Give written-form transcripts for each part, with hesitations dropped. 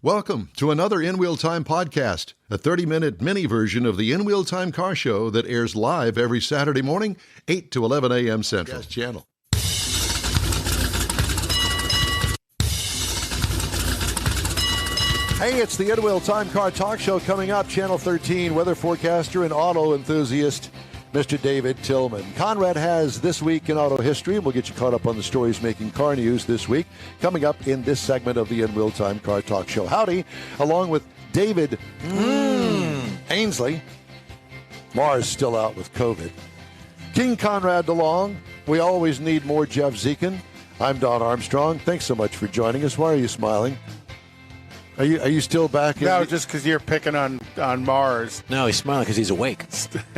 Welcome to another In Wheel Time podcast, a 30-minute mini version of the In Wheel Time car show that airs live every Saturday morning, 8 to 11 a.m. Central Channel. Hey, it's the In Wheel Time car talk show coming up, Channel 13, weather forecaster and auto enthusiast, Mr. David Tillman. Konrad has This Week in Auto History, and we'll get you caught up on the stories making car news this week, coming up in this segment of the In Wheel Time car talk show. Howdy, along with David Ainsley. Mars still out with COVID. King Konrad DeLong. We always need more Jeff Zekin. I'm Don Armstrong. Thanks so much for joining us. Why are you smiling? Are you still back? No, just because you're picking on Mars. No, he's smiling because he's awake.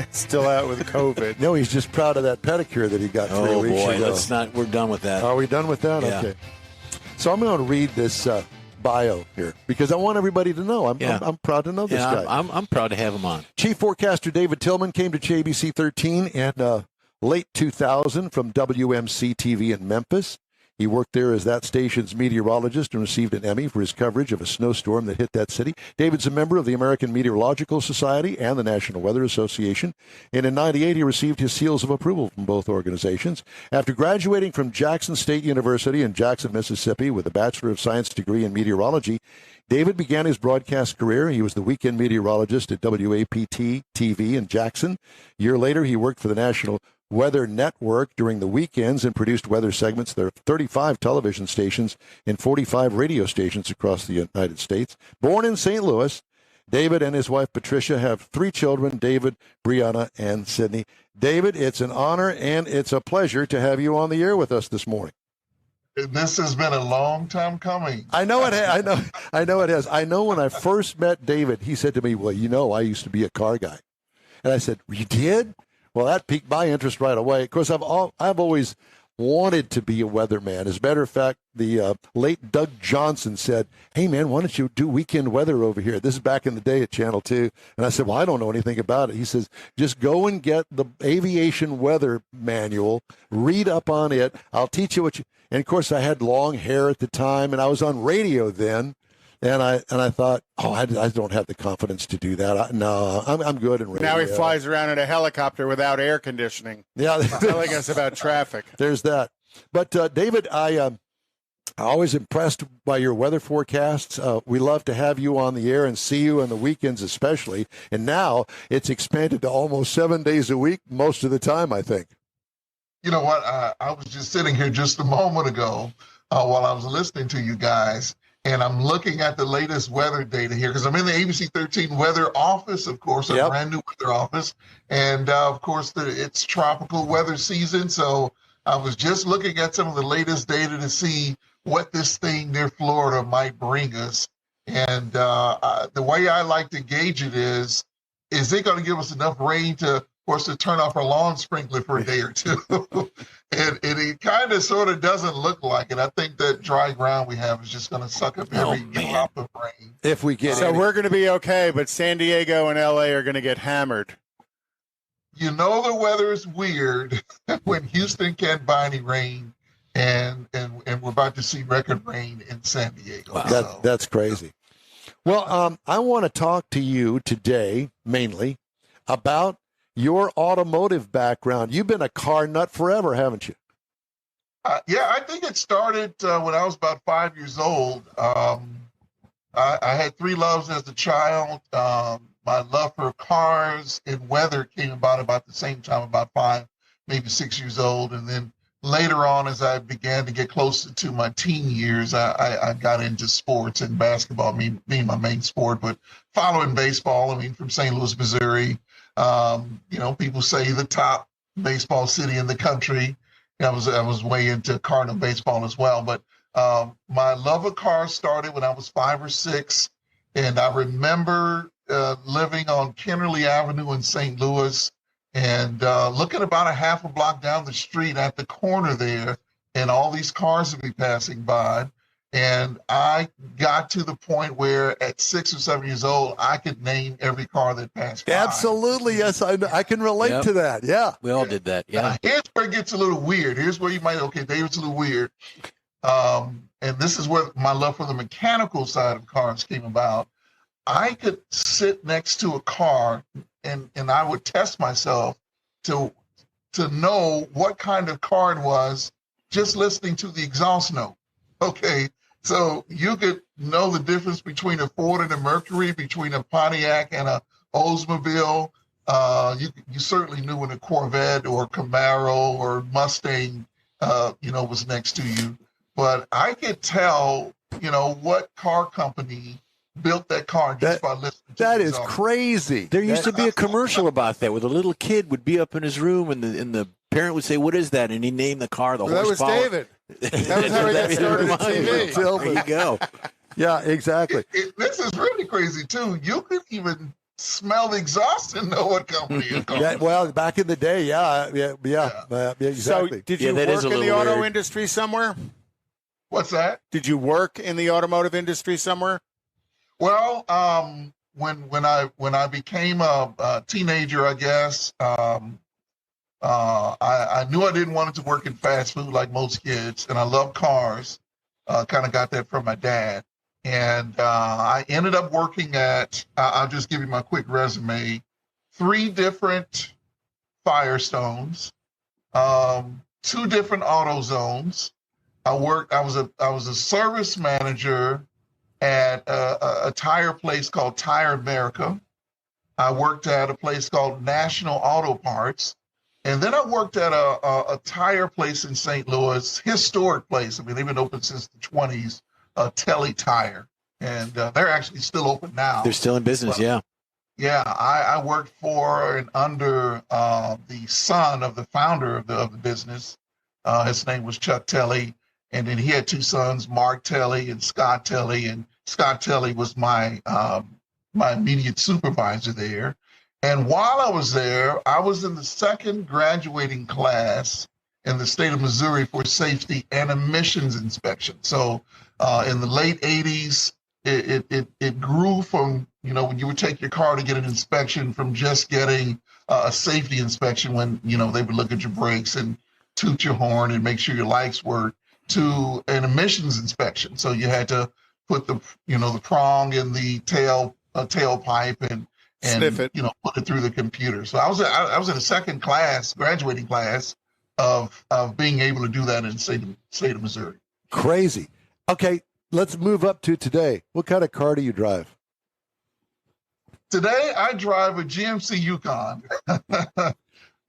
Still out with COVID. No, he's just proud of that pedicure that he got 3 weeks ago. Oh, boy, let's not. We're done with that. Are we done with that? Yeah. Okay. So I'm going to read this bio here because I want everybody to know. I'm proud to know this guy. I'm proud to have him on. Chief forecaster David Tillman came to JBC 13 in late 2000 from WMC TV in Memphis. He worked there as that station's meteorologist and received an Emmy for his coverage of a snowstorm that hit that city. David's a member of the American Meteorological Society and the National Weather Association. And in 98, he received his seals of approval from both organizations. After graduating from Jackson State University in Jackson, Mississippi, with a Bachelor of Science degree in meteorology, David began his broadcast career. He was the weekend meteorologist at WAPT TV in Jackson. A year later, he worked for the National Weather Network during the weekends and produced weather segments. There are 35 television stations and 45 radio stations across the United States. Born in St. Louis, David and his wife Patricia have 3 children, David, Brianna, and Sydney. David, it's an honor and it's a pleasure to have you on the air with us this morning. This has been a long time coming. I know it. I know it has. I know when I first met David, he said to me, "Well, I used to be a car guy," and I said, "You did?" Well, that piqued my interest right away. Of course, I've always wanted to be a weatherman. As a matter of fact, the late Doug Johnson said, "Hey, man, why don't you do weekend weather over here?" This is back in the day at Channel 2. And I said, "Well, I don't know anything about it." He says, "Just go and get the aviation weather manual, read up on it. I'll teach you what you..." And, of course, I had long hair at the time, and I was on radio then. And I thought, I don't have the confidence to do that. I'm good in radio. Now he flies around in a helicopter without air conditioning. Yeah, telling us about traffic. There's that. But David, I'm always impressed by your weather forecasts. We love to have you on the air and see you on the weekends especially. And now it's expanded to almost 7 days a week most of the time, I think. You know what? I was just sitting here just a moment ago while I was listening to you guys. And I'm looking at the latest weather data here because I'm in the ABC 13 weather office, of course, a brand new weather office. And, of course, it's tropical weather season. So I was just looking at some of the latest data to see what this thing near Florida might bring us. And the way I like to gauge it is it going to give us enough rain to turn off our lawn sprinkler for a day or two? And it kind of sort of doesn't look like it. I think that dry ground we have is just going to suck up every drop of rain. If we get So we're going to be okay, but San Diego and LA are going to get hammered. You know the weather is weird when Houston can't buy any rain, and we're about to see record rain in San Diego. Wow. That's crazy. Well, I want to talk to you today mainly about your automotive background. You've been a car nut forever, haven't you? Yeah, I think it started when I was about 5 years old. I had 3 loves as a child. My love for cars and weather came about the same time, about 5, maybe 6 years old. And then later on, as I began to get closer to my teen years, I got into sports and basketball, being my main sport, but following baseball. From St. Louis, Missouri. People say the top baseball city in the country. I was way into Cardinal baseball as well. But my love of cars started when I was 5 or 6. And I remember living on Kennerly Avenue in St. Louis and looking about a half a block down the street at the corner there, and all these cars would be passing by. And I got to the point where at 6 or 7 years old, I could name every car that passed by. Absolutely. Yes, I can relate to that. Yeah. We all did that. Yeah. Now, here's where it gets a little weird. Here's where you might, David's a little weird. And and this is where my love for the mechanical side of cars came about. I could sit next to a car and I would test myself to know what kind of car it was just listening to the exhaust note. Okay, so you could know the difference between a Ford and a Mercury, between a Pontiac and a Oldsmobile. You certainly knew when a Corvette or Camaro or Mustang, was next to you. But I could tell, what car company built that car just by listening to That the is exhaust. crazy. There used to be a commercial about that where the little kid would be up in his room and the parent would say, "What is that?" And he named the car, the That was horsepower. David. That was how he got started at TV. There you go. Yeah, exactly. This is really crazy too. You could even smell the exhaust and know what company it comes. Yeah, well, back in the day, yeah, exactly. So did you that is work a in the little auto weird. industry somewhere? What's that? Did you work in the automotive industry somewhere? Well, when I became a teenager, I guess, I knew I didn't want to work in fast food like most kids, and I love cars. Kind of got that from my dad. And I ended up working at, I'll just give you my quick resume, 3 different Firestones, 2 different AutoZones. I was a service manager at a tire place called Tire America. I worked at a place called National Auto Parts. And then I worked at a tire place in St. Louis, historic place. I mean, they've been open since the 20s, Telly Tire. And they're actually still open now. They're still in business, yeah. Yeah, I worked for and under the son of the founder of the business. His name was Chuck Telly. And then he had 2 sons, Mark Telly and Scott Telly. And Scott Telly was my immediate supervisor there. And while I was there, I was in the 2nd graduating class in the state of Missouri for safety and emissions inspection. So in the late 80s, it grew from, when you would take your car to get an inspection, from just getting a safety inspection when, they would look at your brakes and toot your horn and make sure your lights work, to an emissions inspection. So you had to put the prong in the tailpipe and Sniff it. Put it through the computer. So I was in a 2nd class, graduating class of being able to do that in the state of Missouri. Crazy. Okay, let's move up to today. What kind of car do you drive? Today I drive a GMC Yukon.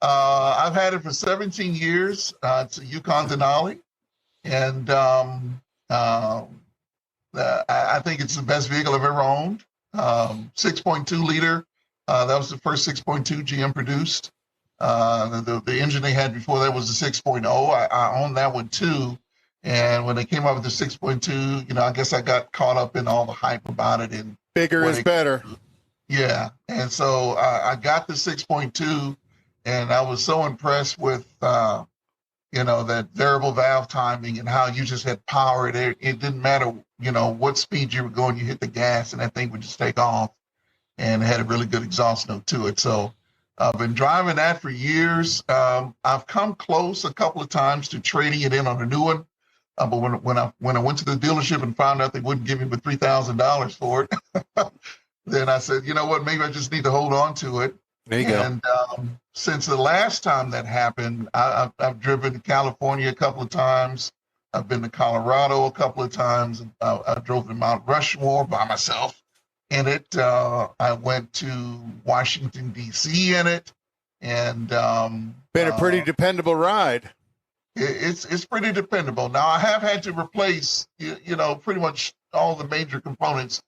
I've had it for 17 years. It's a Yukon Denali, and I think it's the best vehicle I've ever owned. 6.2 liter. That was the first 6.2 GM produced. The engine they had before that was the 6.0. I owned that one too. And when they came out with the 6.2, I guess I got caught up in all the hype about it. And Bigger is better. Yeah. And so I got the 6.2, and I was so impressed with, that variable valve timing and how you just had power. It didn't matter, what speed you were going, you hit the gas and that thing would just take off, and it had a really good exhaust note to it. So I've been driving that for years. I've come close a couple of times to trading it in on a new one. But when I went to the dealership and found out they wouldn't give me but $3,000 for it, then I said, you know what, maybe I just need to hold on to it. There you go. And since the last time that happened, I've driven to California a couple of times. I've been to Colorado a couple of times. I drove to Mount Rushmore by myself in it. I went to Washington, D.C. in it. And Been a pretty dependable ride. It's pretty dependable. Now, I have had to replace, pretty much all the major components.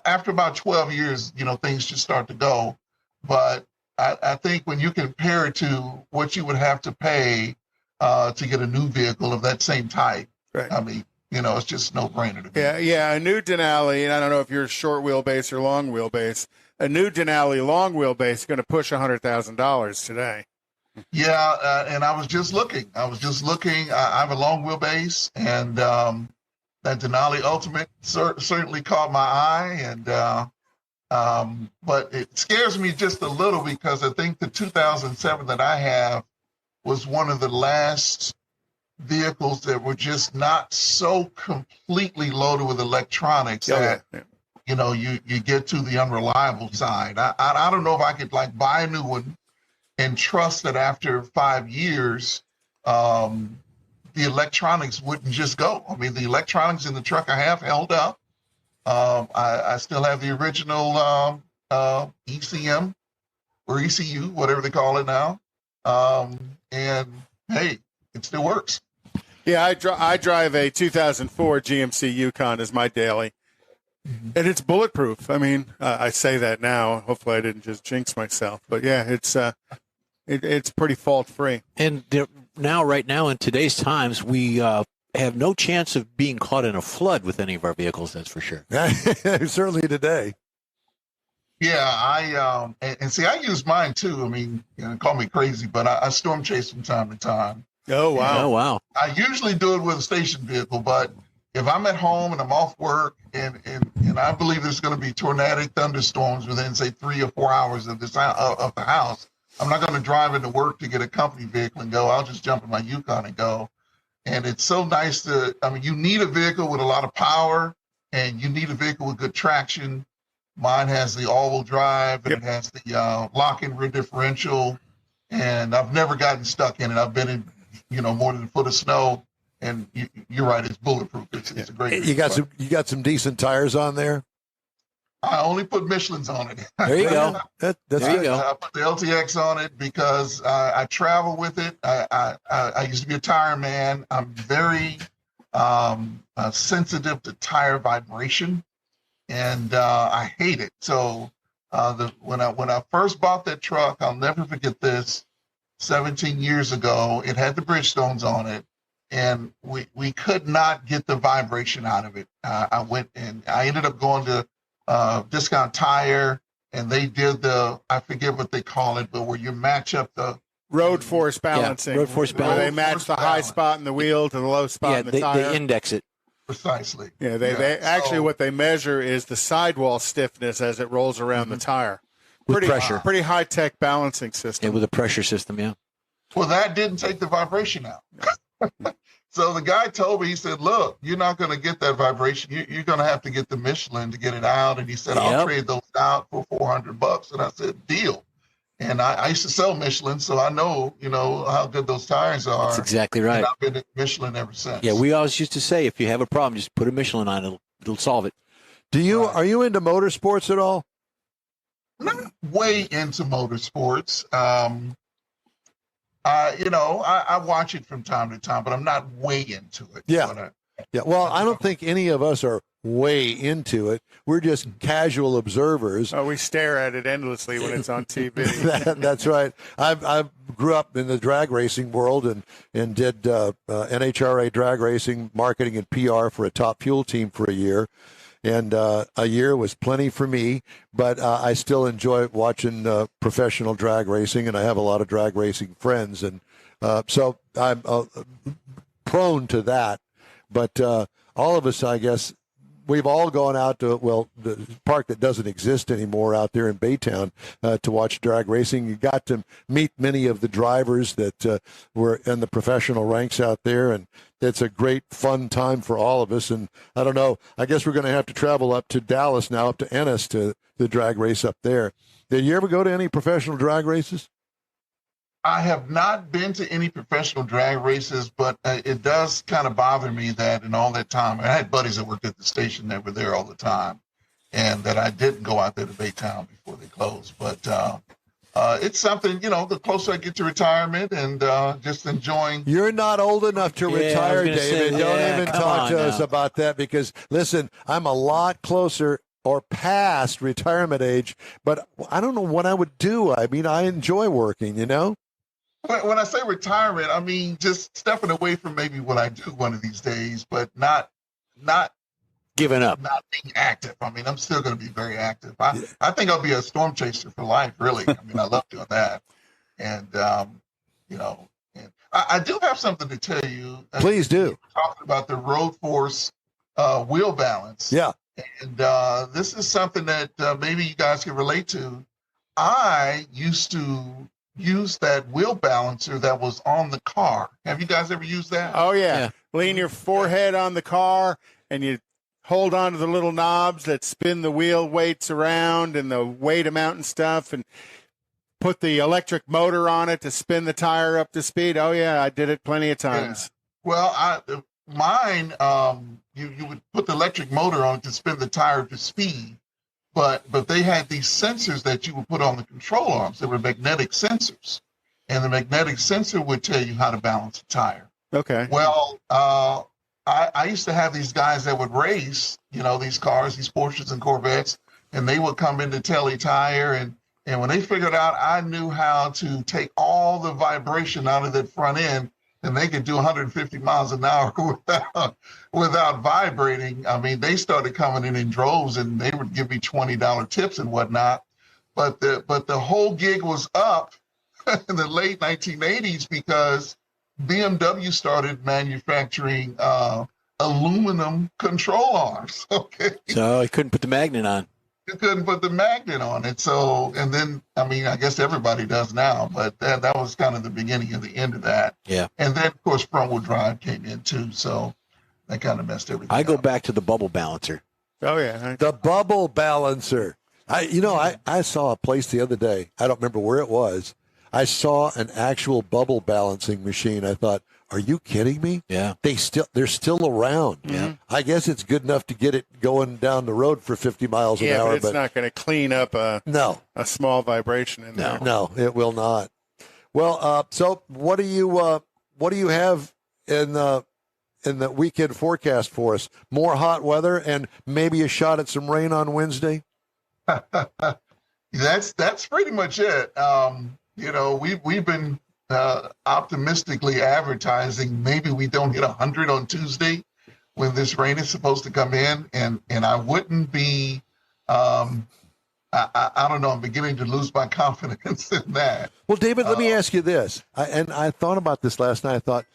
After about 12 years, things just start to go. But I think when you compare it to what you would have to pay to get a new vehicle of that same type, Right. I mean, it's just no brainer to me. Yeah. A new Denali, and I don't know if you're short wheelbase or long wheelbase. A new Denali long wheelbase is going to push $100,000 today. Yeah, and I was just looking. I have a long wheelbase, and that Denali Ultimate certainly caught my eye. And but it scares me just a little because I think the 2007 that I have was one of the last vehicles that were just not so completely loaded with electronics that you know you get to the unreliable side. I don't know if I could like buy a new one and trust that after 5 years the electronics wouldn't just go. I mean, the electronics in the truck I have held up. I still have the original ECM or ECU, whatever they call it now. And hey, it still works. Yeah, I drive a 2004 GMC Yukon as my daily, and it's bulletproof. I mean, I say that now. Hopefully, I didn't just jinx myself. But yeah, it's pretty fault free. And right now, in today's times, we have no chance of being caught in a flood with any of our vehicles. That's for sure. Certainly today. Yeah, and see, I use mine too. I mean, call me crazy, but I storm chase from time to time. Oh, wow. Oh, wow. I usually do it with a station vehicle, but if I'm at home and I'm off work and I believe there's going to be tornadic thunderstorms within, say, 3 or 4 hours of the house, I'm not going to drive into work to get a company vehicle and go. I'll just jump in my Yukon and go. And it's so nice you need a vehicle with a lot of power, and you need a vehicle with good traction. Mine has the all-wheel drive, and it has the lock-in rear differential, and I've never gotten stuck in it. I've been in, more than a foot of snow, and you're right, it's bulletproof. It's a great. You got some decent tires on there. I only put Michelin's on it. There you go. There you go. I put the LTX on it because I travel with it. I used to be a tire man. I'm very sensitive to tire vibration, and I hate it. So when I first bought that truck, I'll never forget this. 17 years ago, it had the Bridgestones on it, and we could not get the vibration out of it. I went and I ended up going to Discount Tire, and they did I forget what they call it, but where you match up the road force balancing. Road force Where balance. they match the high spot in the wheel to the low spot in the tire. They index it. Precisely. Yeah, they actually what they measure is the sidewall stiffness as it rolls around the tire. With pressure. Pretty high tech balancing system. Yeah, with a pressure system. Yeah. Well, that didn't take the vibration out. So the guy told me, he said, look, you're not going to get that vibration. You're going to have to get the Michelin to get it out. And he said, I'll trade those out for $400. And I said, deal. And I used to sell Michelin, so I know, how good those tires are. That's exactly right. And I've been at Michelin ever since. Yeah, we always used to say, if you have a problem, just put a Michelin on. It'll solve it. Are you into motorsports at all? Not way into motorsports. I watch it from time to time, but I'm not way into it. Yeah. Well, I don't think any of us are way into it. We're just casual observers. Oh, we stare at it endlessly when it's on TV. That's right. I grew up in the drag racing world and did NHRA drag racing marketing and PR for a Top Fuel team for a year. And a year was plenty for me, but I still enjoy watching professional drag racing, and I have a lot of drag racing friends, and so I'm prone to that. But all of us, I guess, we've all gone out to, the park that doesn't exist anymore out there in Baytown to watch drag racing. You got to meet many of the drivers that were in the professional ranks out there, and it's a great, fun time for all of us. And I don't know, I guess we're going to have to travel up to Dallas now, up to Ennis to the drag race up there. Did you ever go to any professional drag races? I have not been to any professional drag races, but it does kind of bother me that in all that time, I had buddies that worked at the station that were there all the time, and that I didn't go out there to Baytown before they closed. But it's something, the closer I get to retirement and just enjoying. You're not old enough to retire, David. Don't even talk to us now. about that, because, listen, I'm a lot closer or past retirement age, but I don't know what I would do. I mean, I enjoy working, When I say retirement, I mean just stepping away from maybe what I do one of these days, but not Giving up. not being active. I mean, I'm still going to be very active. I think I'll be a storm chaser for life, really. I mean, I love doing that. And, and I do have something to tell you. Please do. Talking about the road force wheel balance. Yeah. And this is something that maybe you guys can relate to. I used to use that wheel balancer that was on the car. Have you guys ever used that? Oh, yeah. Yeah. Lean your forehead on the car, and you hold on to the little knobs that spin the wheel weights around and the weight amount and stuff, and put the electric motor on it to spin the tire up to speed. Oh, yeah, I did it plenty of times. Yeah. Well, mine, you would put the electric motor on it to spin the tire to speed, but they had these sensors that you would put on the control arms. They were magnetic sensors, and the magnetic sensor would tell you how to balance a tire. Okay. Well, I used to have these guys that would race, these cars, these Porsches and Corvettes, and they would come into Telly Tire, and when they figured out I knew how to take all the vibration out of that front end, and they could do 150 miles an hour without vibrating. I mean, they started coming in droves, and they would give me $20 tips and whatnot. But the whole gig was up in the late 1980s because BMW started manufacturing aluminum control arms. Okay, So I couldn't put the magnet on. you couldn't put the magnet on it. So, and then, I mean, I guess everybody does now, but that was kind of the beginning of the end of that. Yeah. And then, of course, front wheel drive came in too. So that kind of messed everything I go up. back to the bubble balancer. Oh, yeah. The bubble balancer. I saw a place the other day. I don't remember where it was. I saw an actual bubble balancing machine. I thought, are you kidding me? Yeah. They're still around. Yeah. I guess it's good enough to get it going down the road for 50 miles an Yeah, hour. but it's not going to clean up a small vibration in there. No, it will not. Well, so what do you have in the weekend forecast for us? More hot weather and maybe a shot at some rain on Wednesday? That's pretty much it. We've been optimistically advertising maybe we don't hit 100 on Tuesday when this rain is supposed to come in, and I wouldn't be. I don't know. I'm beginning to lose my confidence in that. Well, David, let me ask you this. I thought about this last night. I thought,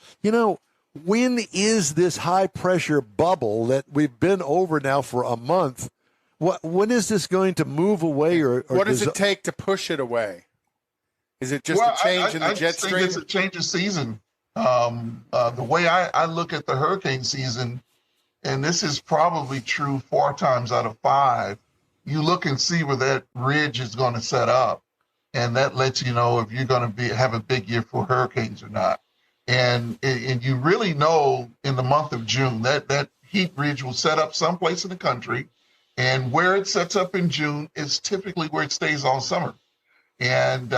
when is this high pressure bubble that we've been over now for a month? When is this going to move away? Or what does it take to push it away? Is it just a change in the jet stream? I think it's a change of season. The way I look at the hurricane season, and this is probably true 4 times out of 5, you look and see where that ridge is going to set up, and that lets you know if you're going to have a big year for hurricanes or not. And you really know in the month of June that heat ridge will set up someplace in the country, and where it sets up in June is typically where it stays all summer. And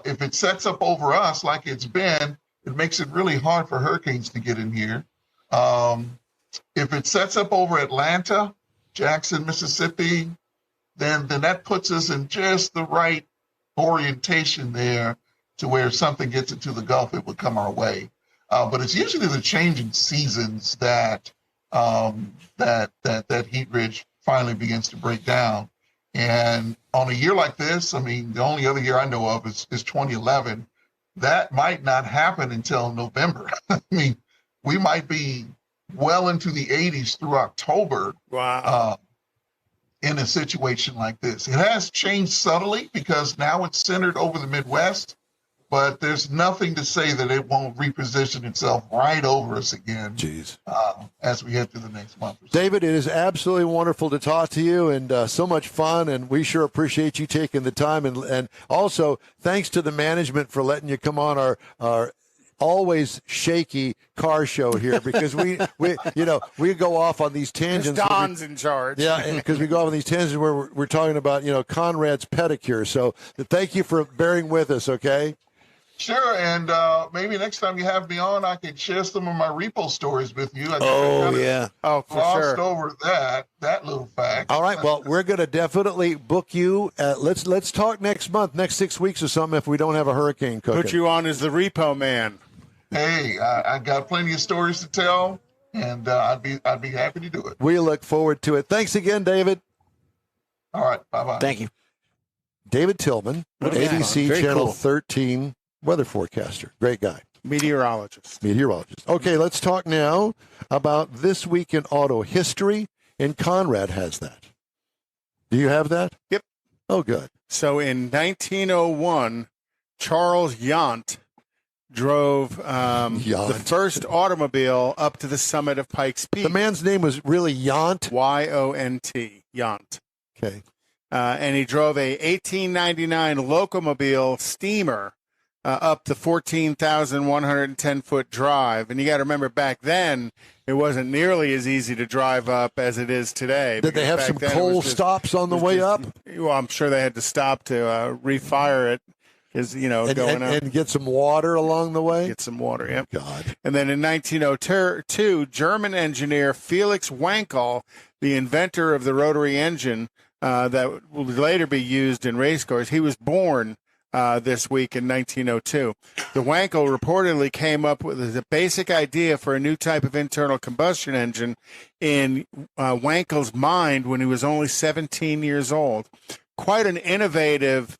if it sets up over us like it's been, it makes it really hard for hurricanes to get in here. If it sets up over Atlanta, Jackson, Mississippi, then that puts us in just the right orientation there to where if something gets into the Gulf, it would come our way. But it's usually the changing seasons that heat ridge finally begins to break down. And on a year like this, I mean, the only other year I know of is 2011. That might not happen until November. I mean, we might be well into the 80s through October. Wow. In a situation like this. It has changed subtly because now it's centered over the Midwest, but there's nothing to say that it won't reposition itself right over us again. Jeez. As we head through the next month or so. David, it is absolutely wonderful to talk to you, and so much fun, and we sure appreciate you taking the time, and also thanks to the management for letting you come on our always shaky car show here, because we go off on these tangents. Don's in charge. Yeah, because we go off on these tangents where we're talking about Konrad's pedicure. So thank you for bearing with us. Okay. Sure, and maybe next time you have me on, I can share some of my repo stories with you. I for glossed sure. over that little fact. All right. Well, we're going to definitely book you. Let's talk next month, next 6 weeks or something, if we don't have a hurricane cooking. Put you on as the repo man. Hey, I got plenty of stories to tell, and I'd be happy to do it. We look forward to it. Thanks again, David. All right. Bye-bye. Thank you. David Tillman, What a guy. ABC Very Channel cool. 13 weather forecaster. Great guy. Meteorologist. Okay, let's talk now about This Week in Auto History, and Konrad has that. Do you have that? Yep. Oh, good. So in 1901, Charles Yant drove the first automobile up to the summit of Pikes Peak. The man's name was really Yant. Y-O-N-T, Yant. Okay. And he drove a 1899 Locomobile steamer up the 14,110-foot drive. And you got to remember, back then, it wasn't nearly as easy to drive up as it is today. Did they have some coal stops on the way up? Well, I'm sure they had to stop to refire it. Going up. And get some water along the way? Get some water, yep. God. And then in 1902, German engineer Felix Wankel, the inventor of the rotary engine that would later be used in race cars, he was born this week in 1902. The Wankel reportedly came up with a basic idea for a new type of internal combustion engine in Wankel's mind when he was only 17 years old. Quite an innovative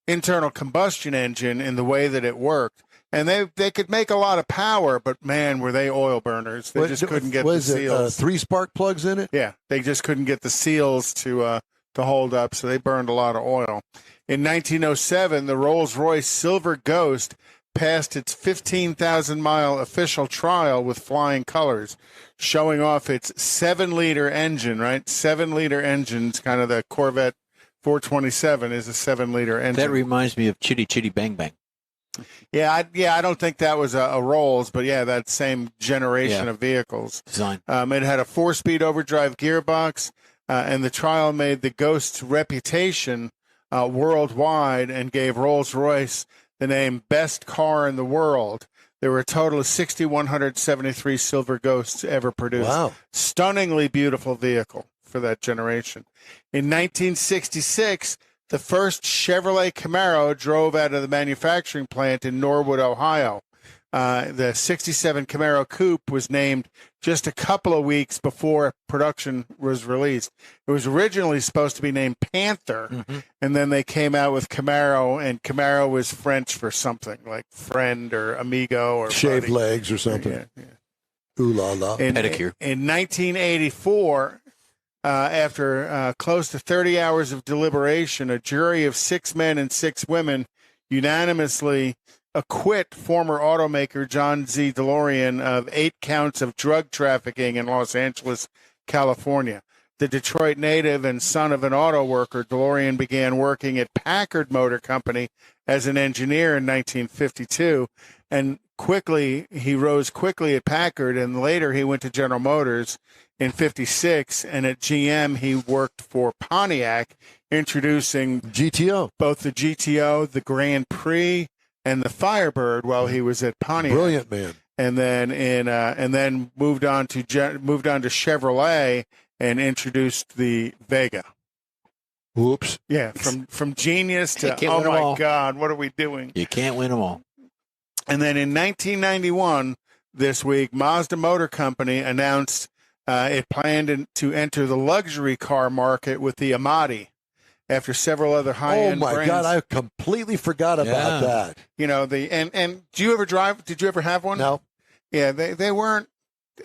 internal combustion engine in the way that it worked. And they could make a lot of power, but, man, were they oil burners. They just couldn't get the seals. 3 spark plugs in it? Yeah, they just couldn't get the seals to hold up, so they burned a lot of oil. In 1907, the Rolls-Royce Silver Ghost passed its 15,000-mile official trial with flying colors, showing off its 7-liter engine, right? 7-liter engine's kind of the Corvette 427 is a 7-liter engine. That reminds me of Chitty Chitty Bang Bang. Yeah, I don't think that was a Rolls, but yeah, that same generation of vehicles. Design. It had a 4-speed overdrive gearbox, and the trial made the Ghost's reputation worldwide and gave Rolls-Royce the name Best Car in the World. There were a total of 6,173 Silver Ghosts ever produced. Wow. Stunningly beautiful vehicle for that generation. In 1966, the first Chevrolet Camaro drove out of the manufacturing plant in Norwood, Ohio. The 67 Camaro Coupe was named just a couple of weeks before production was released. It was originally supposed to be named Panther, and then they came out with Camaro, and Camaro was French for something like friend or amigo or shaved buddy. legs or something. Yeah. Ooh la la. Pedicure. In 1984, after close to 30 hours of deliberation, a jury of 6 men and 6 women unanimously acquit former automaker John Z. DeLorean of 8 counts of drug trafficking in Los Angeles, California. The Detroit native and son of an auto worker, DeLorean began working at Packard Motor Company as an engineer in 1952, and he rose quickly at Packard, and later he went to General Motors in 56, and at GM he worked for Pontiac, introducing GTO, both the GTO, the Grand Prix, and the Firebird while he was at Pontiac. Brilliant man. And then moved on to Chevrolet and introduced the Vega. Whoops. Yeah, from genius to oh my God, what are we doing? You can't win them all. And then in 1991, this week, Mazda Motor Company announced it planned to enter the luxury car market with the Amati. After several other high-end brands. Oh my God! I completely forgot about that. You know and do you ever drive? Did you ever have one? No. Yeah, they weren't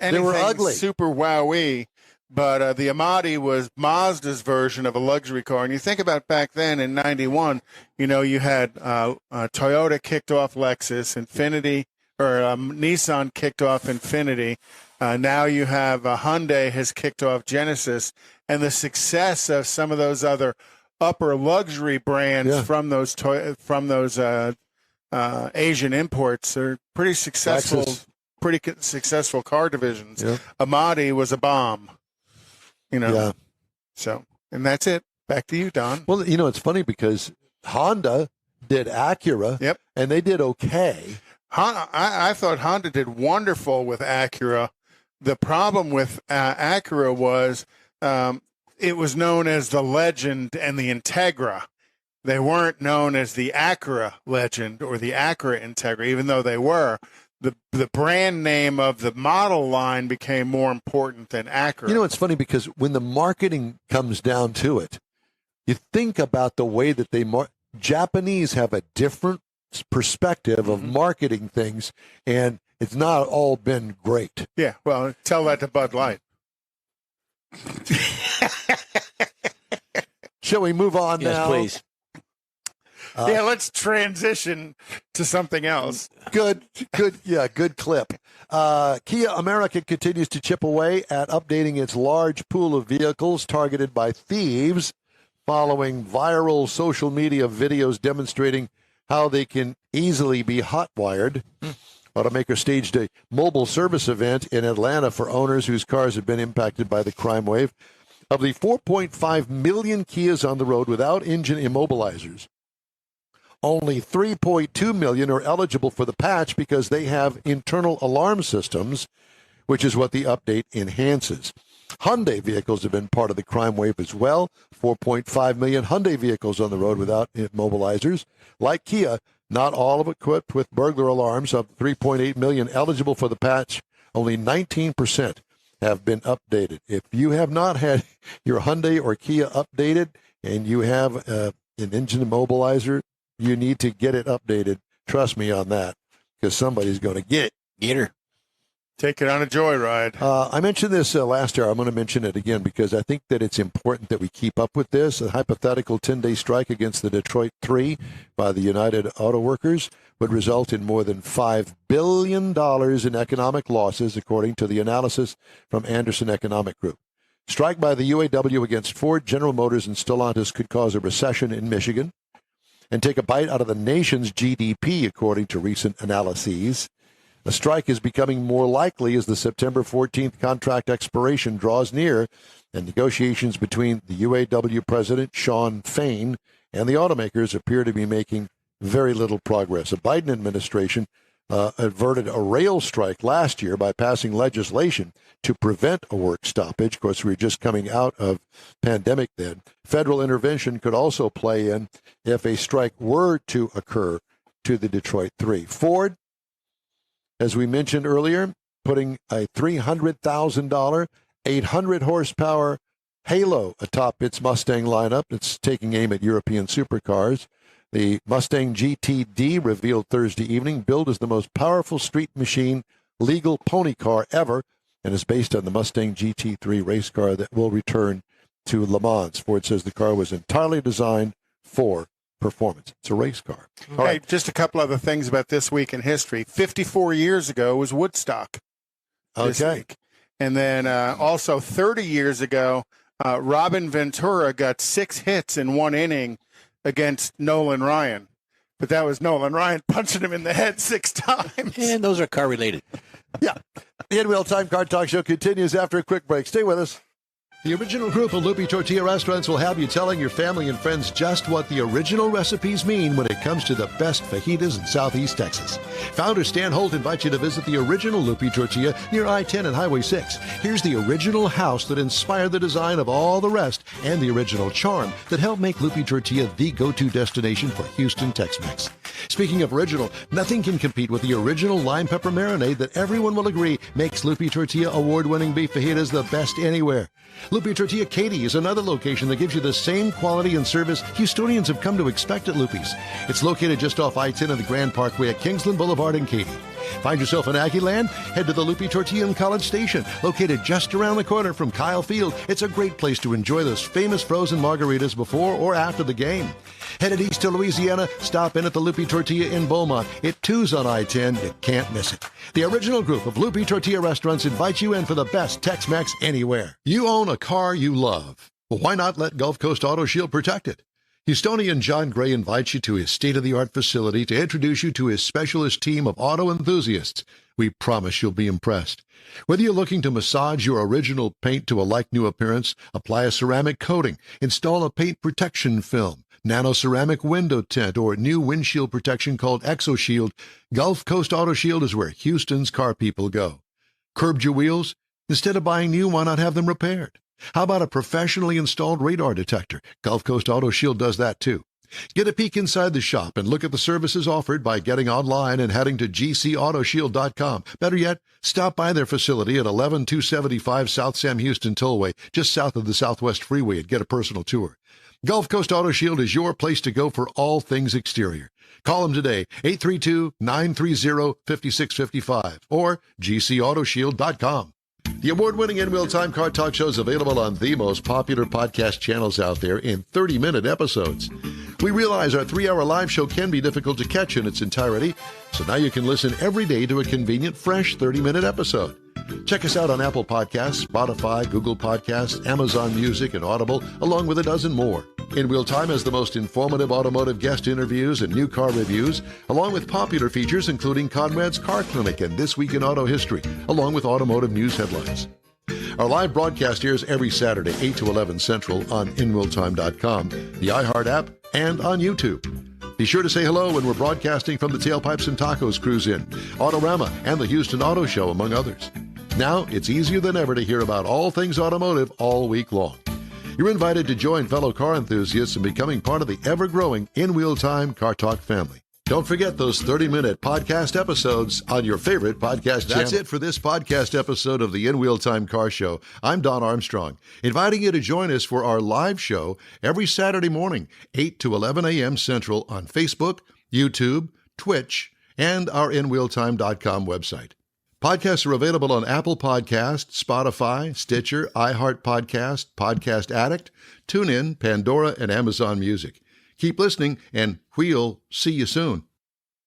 anything They were ugly. super wowie, but the Amati was Mazda's version of a luxury car. And you think about back then in '91, you had Toyota kicked off Lexus, Infiniti, or Nissan kicked off Infiniti. Now you have Hyundai has kicked off Genesis, and the success of some of those other upper luxury brands from those Asian imports are pretty successful. Lexus. Pretty successful car divisions. Yeah. Amati was a bomb. Yeah. So, and that's it. Back to you, Don. Well, it's funny because Honda did Acura. Yep. And they did okay. I thought Honda did wonderful with Acura. The problem with Acura was it was known as the Legend and the Integra. They weren't known as the Acura Legend or the Acura Integra, even though they were. The brand name of the model line became more important than Acura. It's funny because when the marketing comes down to it, you think about the way that Japanese have a different perspective of marketing things, and it's not all been great. Yeah, well, tell that to Bud Light. Shall we move on now? Yes, please. Yeah, let's transition to something else. Good clip. Kia America continues to chip away at updating its large pool of vehicles targeted by thieves following viral social media videos demonstrating how they can easily be hotwired. Automaker staged a mobile service event in Atlanta for owners whose cars have been impacted by the crime wave. Of the 4.5 million Kias on the road without engine immobilizers, only 3.2 million are eligible for the patch because they have internal alarm systems, which is what the update enhances. Hyundai vehicles have been part of the crime wave as well. 4.5 million Hyundai vehicles on the road without immobilizers. Like Kia, not all of equipped with burglar alarms. Of 3.8 million eligible for the patch, only 19% have been updated. If you have not had your Hyundai or Kia updated and you have an engine immobilizer, you need to get it updated. Trust me on that, because somebody's going to get her. Take it on a joyride. I mentioned this last year. I'm going to mention it again because I think that it's important that we keep up with this. A hypothetical 10-day strike against the Detroit 3 by the United Auto Workers would result in more than $5 billion in economic losses, according to the analysis from Anderson Economic Group. Strike by the UAW against Ford, General Motors, and Stellantis could cause a recession in Michigan and take a bite out of the nation's GDP, according to recent analyses. A strike is becoming more likely as the September 14th contract expiration draws near, and negotiations between the UAW president, Shawn Fain, and the automakers appear to be making very little progress. A Biden administration averted a rail strike last year by passing legislation to prevent a work stoppage. Of course, we were just coming out of pandemic then. Federal intervention could also play in if a strike were to occur to the Detroit 3. Ford, as we mentioned earlier, putting a $300,000, 800 horsepower Halo atop its Mustang lineup. It's taking aim at European supercars. The Mustang GTD, revealed Thursday evening, billed as the most powerful street machine legal pony car ever, and is based on the Mustang GT3 race car that will return to Le Mans. Ford says the car was entirely designed for performance. It's a race car. All right. Just a couple other things about this week in history. 54 years ago was Woodstock. This week. And then also 30 years ago, Robin Ventura got 6 hits in 1 inning against Nolan Ryan. But that was Nolan Ryan punching him in the head 6 times. And those are car related. Yeah. The End Wheel Time Car Talk Show continues after a quick break. Stay with us. The original group of Loopy Tortilla restaurants will have you telling your family and friends just what the original recipes mean when it comes to the best fajitas in Southeast Texas. Founder Stan Holt invites you to visit the original Loopy Tortilla near I-10 and Highway 6. Here's the original house that inspired the design of all the rest and the original charm that helped make Loopy Tortilla the go-to destination for Houston Tex-Mex. Speaking of original, nothing can compete with the original lime pepper marinade that everyone will agree makes Loopy Tortilla award-winning beef fajitas the best anywhere. Loopy Tortilla Katy is another location that gives you the same quality and service Houstonians have come to expect at Loopy's. It's located just off I-10 and the Grand Parkway at Kingsland Boulevard in Katy. Find yourself in Aggieland? Head to the Loopy Tortilla in College Station, located just around the corner from Kyle Field. It's a great place to enjoy those famous frozen margaritas before or after the game. Headed east to Louisiana, stop in at the Loopy Tortilla in Beaumont. It too's on I-10. You can't miss it. The original group of Loopy Tortilla restaurants invites you in for the best Tex-Mex anywhere. You own a car you love. Well, why not let Gulf Coast Auto Shield protect it? Houstonian John Gray invites you to his state-of-the-art facility to introduce you to his specialist team of auto enthusiasts. We promise you'll be impressed. Whether you're looking to massage your original paint to a like-new appearance, apply a ceramic coating, install a paint protection film, nano-ceramic window tint, or new windshield protection called ExoShield, Gulf Coast Auto Shield is where Houston's car people go. Curbed your wheels? Instead of buying new, why not have them repaired? How about a professionally installed radar detector? Gulf Coast Auto Shield does that too. Get a peek inside the shop and look at the services offered by getting online and heading to gcautoshield.com. Better yet, stop by their facility at 11275 South Sam Houston Tollway, just south of the Southwest Freeway, and get a personal tour. Gulf Coast Auto Shield is your place to go for all things exterior. Call them today, 832-930-5655 or gcautoshield.com. The award-winning In Real Time Car Talk Show is available on the most popular podcast channels out there in 30-minute episodes. We realize our 3-hour live show can be difficult to catch in its entirety, so now you can listen every day to a convenient, fresh 30-minute episode. Check us out on Apple Podcasts, Spotify, Google Podcasts, Amazon Music, and Audible, along with a dozen more. In Wheel Time has the most informative automotive guest interviews and new car reviews, along with popular features including Conrad's Car Clinic and This Week in Auto History, along with automotive news headlines. Our live broadcast airs every Saturday, 8 to 11 Central on InWheelTime.com, the iHeart app, and on YouTube. Be sure to say hello when we're broadcasting from the Tailpipes and Tacos Cruise Inn, Autorama, and the Houston Auto Show, among others. Now, it's easier than ever to hear about all things automotive all week long. You're invited to join fellow car enthusiasts in becoming part of the ever-growing In Wheel Time Car Talk family. Don't forget those 30-minute podcast episodes on your favorite podcast channel. That's it for this podcast episode of the In Wheel Time Car Show. I'm Don Armstrong, inviting you to join us for our live show every Saturday morning, 8 to 11 a.m. Central on Facebook, YouTube, Twitch, and our InWheelTime.com website. Podcasts are available on Apple Podcasts, Spotify, Stitcher, iHeart Podcast, Podcast Addict, TuneIn, Pandora, and Amazon Music. Keep listening, and we'll see you soon.